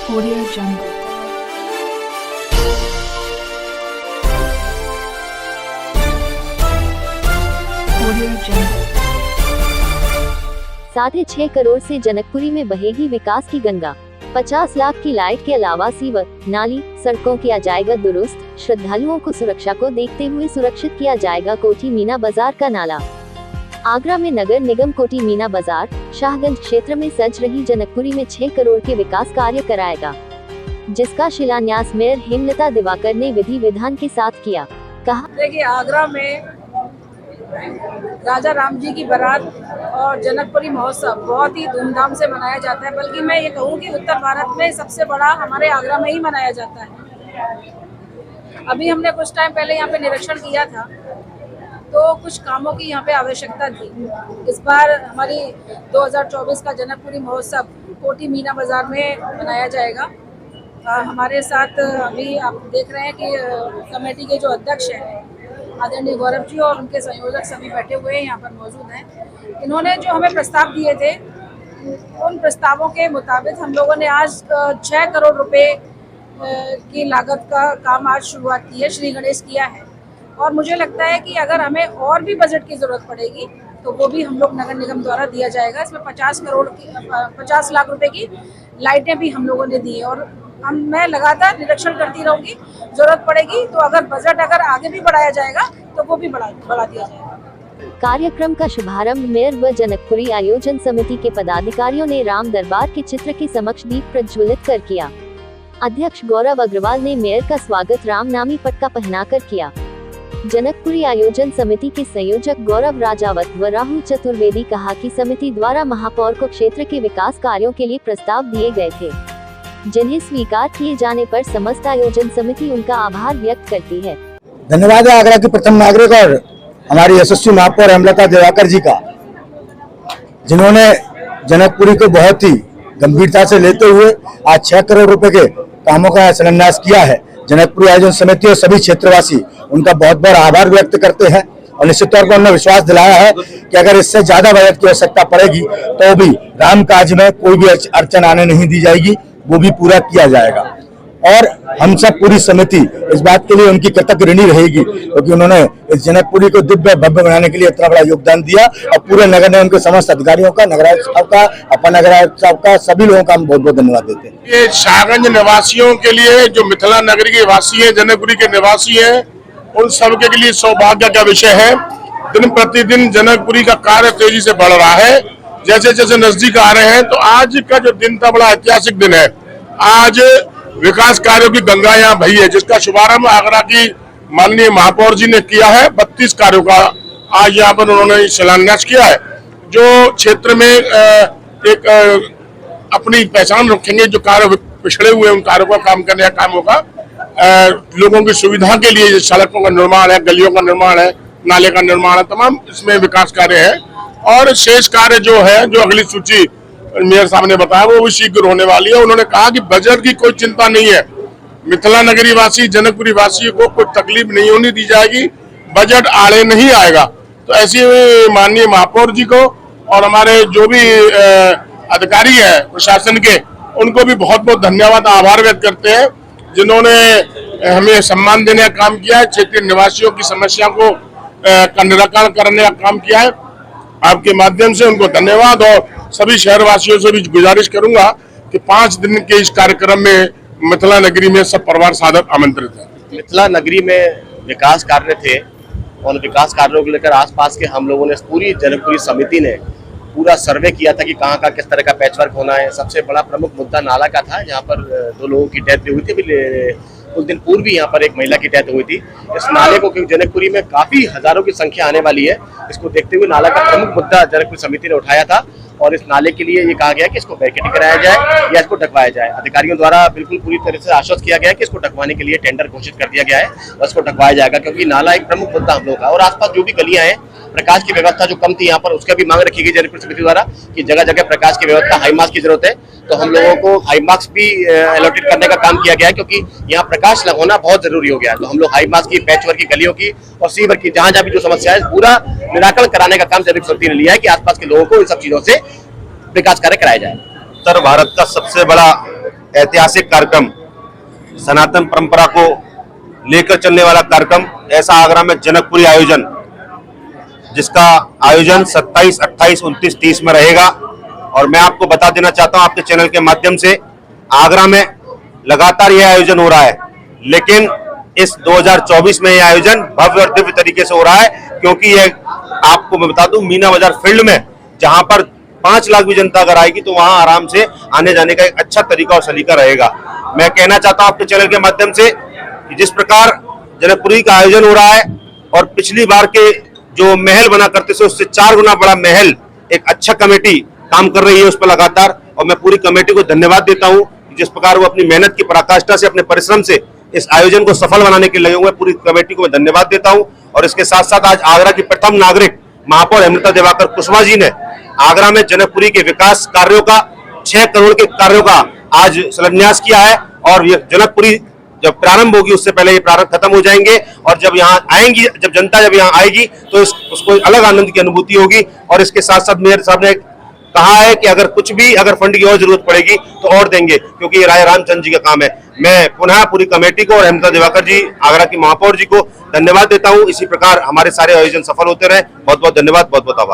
Audio Jungle. Audio Jungle. 6.5 crore से जनकपुरी में बहेगी विकास की गंगा। 50 लाख की लाइट के अलावा सीवर, नाली, सड़कों किया जाएगा दुरुस्त। श्रद्धालुओं को सुरक्षा को देखते हुए सुरक्षित किया जाएगा कोठी मीना बाजार का नाला। आगरा में नगर निगम कोठी मीना बाजार, शाहगंज क्षेत्र में सज रही जनकपुरी में 6 करोड़ के विकास कार्य कराएगा, जिसका शिलान्यास मेयर हेमलता दिवाकर ने विधि विधान के साथ किया। कहा, देखिए, आगरा में राजा राम जी की बारात और जनकपुरी महोत्सव बहुत ही धूमधाम से मनाया जाता है। बल्कि मैं ये कहूँ कि उत्तर भारत में सबसे बड़ा हमारे आगरा में ही मनाया जाता है। अभी हमने कुछ टाइम पहले यहाँ पे निरीक्षण किया था, तो कुछ कामों की यहाँ पे आवश्यकता थी। इस बार हमारी 2024 का जनकपुरी महोत्सव कोठी मीना बाजार में मनाया जाएगा। हमारे साथ अभी आप देख रहे हैं कि कमेटी के जो अध्यक्ष हैं आदरणीय गौरव जी और उनके संयोजक सभी बैठे हुए यहाँ पर मौजूद हैं। इन्होंने जो हमें प्रस्ताव दिए थे, उन प्रस्तावों के मुताबिक हम लोगों ने आज 6 करोड़ रुपए की लागत का काम आज शुरुआत की है, श्री गणेश किया है। और मुझे लगता है कि अगर हमें और भी बजट की ज़रूरत पड़ेगी तो वो भी हम लोग नगर निगम द्वारा दिया जाएगा। इसमें 50 लाख रुपए की लाइटें भी हम लोगों ने दी है। और मैं लगातार निरीक्षण करती रहूँगी, ज़रूरत पड़ेगी तो अगर बजट आगे भी बढ़ाया जाएगा तो वो भी बढ़ा दिया जाएगा। कार्यक्रम का शुभारंभ मेयर व जनकपुरी आयोजन समिति के पदाधिकारियों ने राम दरबार के चित्र के समक्ष दीप प्रज्वलित कर किया। अध्यक्ष गौरव अग्रवाल ने मेयर का स्वागत रामनामी पटका पहनाकर किया। जनकपुरी आयोजन समिति के संयोजक गौरव राजावत व राहुल चतुर्वेदी कहा कि समिति द्वारा महापौर को क्षेत्र के विकास कार्यों के लिए प्रस्ताव दिए गए थे, जिन्हें स्वीकार किए जाने पर समस्त आयोजन समिति उनका आभार व्यक्त करती है। धन्यवाद है आगरा के प्रथम नागरिक और हमारी यशस्वी महापौर हेमलता दिवाकर जी का, जिन्होंने जनकपुरी को बहुत ही गंभीरता से लेते हुए आज 6 करोड़ रुपए के कामों का शिलान्यास किया है। जनकपुरी आयोजन समिति और सभी क्षेत्रवासी उनका बहुत बहुत आभार व्यक्त करते हैं और निश्चित तौर पर उन्होंने विश्वास दिलाया है कि अगर इससे ज्यादा बजट की आवश्यकता पड़ेगी तो भी राम काज में कोई भी अड़चन आने नहीं दी जाएगी, वो भी पूरा किया जाएगा। और हम सब पूरी समिति इस बात के लिए उनकी कृतज्ञ ऋणी रहेगी, क्योंकि उन्होंने इस जनकपुरी को दिव्य भव्य बनाने के लिए इतना बड़ा योगदान दिया। और पूरे नगर निगम के समस्त अधिकारियों का, नगरायुक्त साहब का, अपर नगरायुक्त साहब का, सभी लोगों का हम बहुत बहुत धन्यवाद देते हैं। ये शाहगंज निवासियों के लिए, जो मिथिला नगरी के वासी है, जनकपुरी के निवासी है, उन सबके लिए सौभाग्य का विषय है। दिन प्रतिदिन जनकपुरी का कार्य तेजी से बढ़ रहा है। जैसे जैसे नजदीक आ रहे हैं, तो आज का जो दिन था बड़ा ऐतिहासिक दिन है। आज विकास कार्यों की गंगा यहाँ बही है, जिसका शुभारंभ आगरा की माननीय महापौर जी ने किया है। 32 कार्यों का आज यहाँ पर उन्होंने शिलान्यास किया है, जो क्षेत्र में एक अपनी पहचान रखेंगे। जो कार्य पिछड़े हुए उन कार्यों का काम करने का काम होगा। लोगों की सुविधा के लिए सड़कों का निर्माण है, गलियों का निर्माण है, नाले का निर्माण है, तमाम इसमें विकास कार्य है। और शेष कार्य जो है, जो अगली सूची मेयर साहब ने बताया, वो भी शीघ्र होने वाली है। उन्होंने कहा कि बजट की कोई चिंता नहीं है, मिथिला नगरी वासी, जनकपुरी वासी को कोई तकलीफ नहीं होने दी जाएगी, बजट आड़े नहीं आएगा। तो ऐसे माननीय महापौर जी को और हमारे जो भी अधिकारी है प्रशासन के, उनको भी बहुत बहुत धन्यवाद, आभार व्यक्त करते हैं, जिन्होंने हमें सम्मान देने का काम किया है, क्षेत्रीय निवासियों की समस्या को निराकरण करने का काम किया है। आपके माध्यम से उनको धन्यवाद। और सभी शहरवासियों से भी गुजारिश करूंगा कि 5 दिन के इस कार्यक्रम में मिथिला नगरी में सब परिवार साधक आमंत्रित है। मिथिला नगरी में विकास कार्य थे और विकास कार्यों को लेकर आसपास के हम लोगों ने, पूरी जनकपुरी समिति ने पूरा सर्वे किया था कि कहाँ का किस तरह का पैचवर्क होना है। सबसे बड़ा प्रमुख मुद्दा नाला का था, जहाँ पर 2 लोगों की डेथ हुई थी। कुछ दिन पूर्व भी यहाँ पर एक महिला की डेथ हुई थी। इस नाले को, क्योंकि जनकपुरी में काफी हजारों की संख्या आने वाली है, इसको देखते हुए नाला का प्रमुख मुद्दा जनकपुरी समिति ने उठाया था। और इस नाले के लिए ये कहा गया कि इसको बैरिकेडिंग कराया जाए या इसको ढकवाया जाए। अधिकारियों द्वारा बिल्कुल पूरी तरह से आश्वस्त किया गया है कि इसको ढकवाने के लिए टेंडर घोषित कर दिया गया है और इसको ढकवाया जाएगा, क्योंकि नाला एक प्रमुख मुद्दा हम लोग का। और आसपास जो भी गलियां हैं, प्रकाश की व्यवस्था जो कम थी यहाँ पर, उसका भी मांग रखी गई जनकपुरी समिति द्वारा कि जगह जगह प्रकाश की व्यवस्था, हाई मास्क की जरूरत है। तो हम लोगों को हाई मास्क भी अलॉटेड करने का काम किया गया है, क्योंकि यहाँ प्रकाश होना बहुत जरूरी हो गया है। तो हम लोग हाई मास्क की, पैचवर्क की गलियों की और सीवर की, जहां जहां भी जो समस्या है, पूरा निराकरण कराने का काम जनकपुरी समिति ने लिया है कि आसपास के लोगों को इन सब चीजों से विकास कार्य कराया जाए। उत्तर भारत का सबसे बड़ा ऐतिहासिक कार्यक्रम, सनातन परंपरा को लेकर चलने वाला कार्यक्रम, ऐसा आगरा में जनकपुरी आयोजन, जिसका आयोजन 27, 28, 29, 30 में रहेगा। और मैं आपको बता देना चाहता हूं आपके चैनल के माध्यम से, आगरा में लगातार यह आयोजन हो रहा है, लेकिन इस 2024 में यह आयोजन भव्य और दिव्य तरीके से हो रहा है, क्योंकि यह आपको मैं बता दूं मीना बाजार फील्ड में, जहां पर 5 लाख भी जनता अगर आएगी तो वहां आराम से आने जाने का एक अच्छा तरीका और सलीका रहेगा। मैं कहना चाहता हूं आपके चैनल के माध्यम से कि जिस प्रकार जनकपुरी का आयोजन हो रहा है और पिछली बार के जो महल बना करते थे उससे 4 गुना बड़ा महल, एक अच्छा कमेटी काम कर रही है उस पर लगातार, और मैं पूरी कमेटी को धन्यवाद देता हूं जिस प्रकार वो अपनी मेहनत की पराकाष्ठा से, अपने परिश्रम से इस आयोजन को सफल बनाने के लिए लगे हुए। पूरी कमेटी को मैं धन्यवाद देता हूं। और इसके साथ साथ आज आगरा की प्रथम नागरिक महापौर हेमलता दिवाकर कुशवाहा जी ने आगरा में जनकपुरी के विकास कार्यों का 6 करोड़ के कार्यों का आज शिलान्यास किया है। और ये जनकपुरी जब प्रारंभ होगी उससे पहले ये प्रारंभ खत्म हो जाएंगे, और जब यहाँ आएंगी, जब जनता जब यहाँ आएगी तो उसको अलग आनंद की अनुभूति होगी। और इसके साथ साथ मेयर साहब ने कहा है कि अगर कुछ भी अगर फंड की और जरूरत पड़ेगी तो और देंगे, क्योंकि ये राजा रामचंद्र जी का काम है। मैं पुनः पूरी कमेटी को और हेमलता दिवाकर जी, आगरा की महापौर जी को धन्यवाद देता हूं। इसी प्रकार हमारे सारे आयोजन सफल होते रहे। बहुत बहुत धन्यवाद, बहुत बहुत आभार।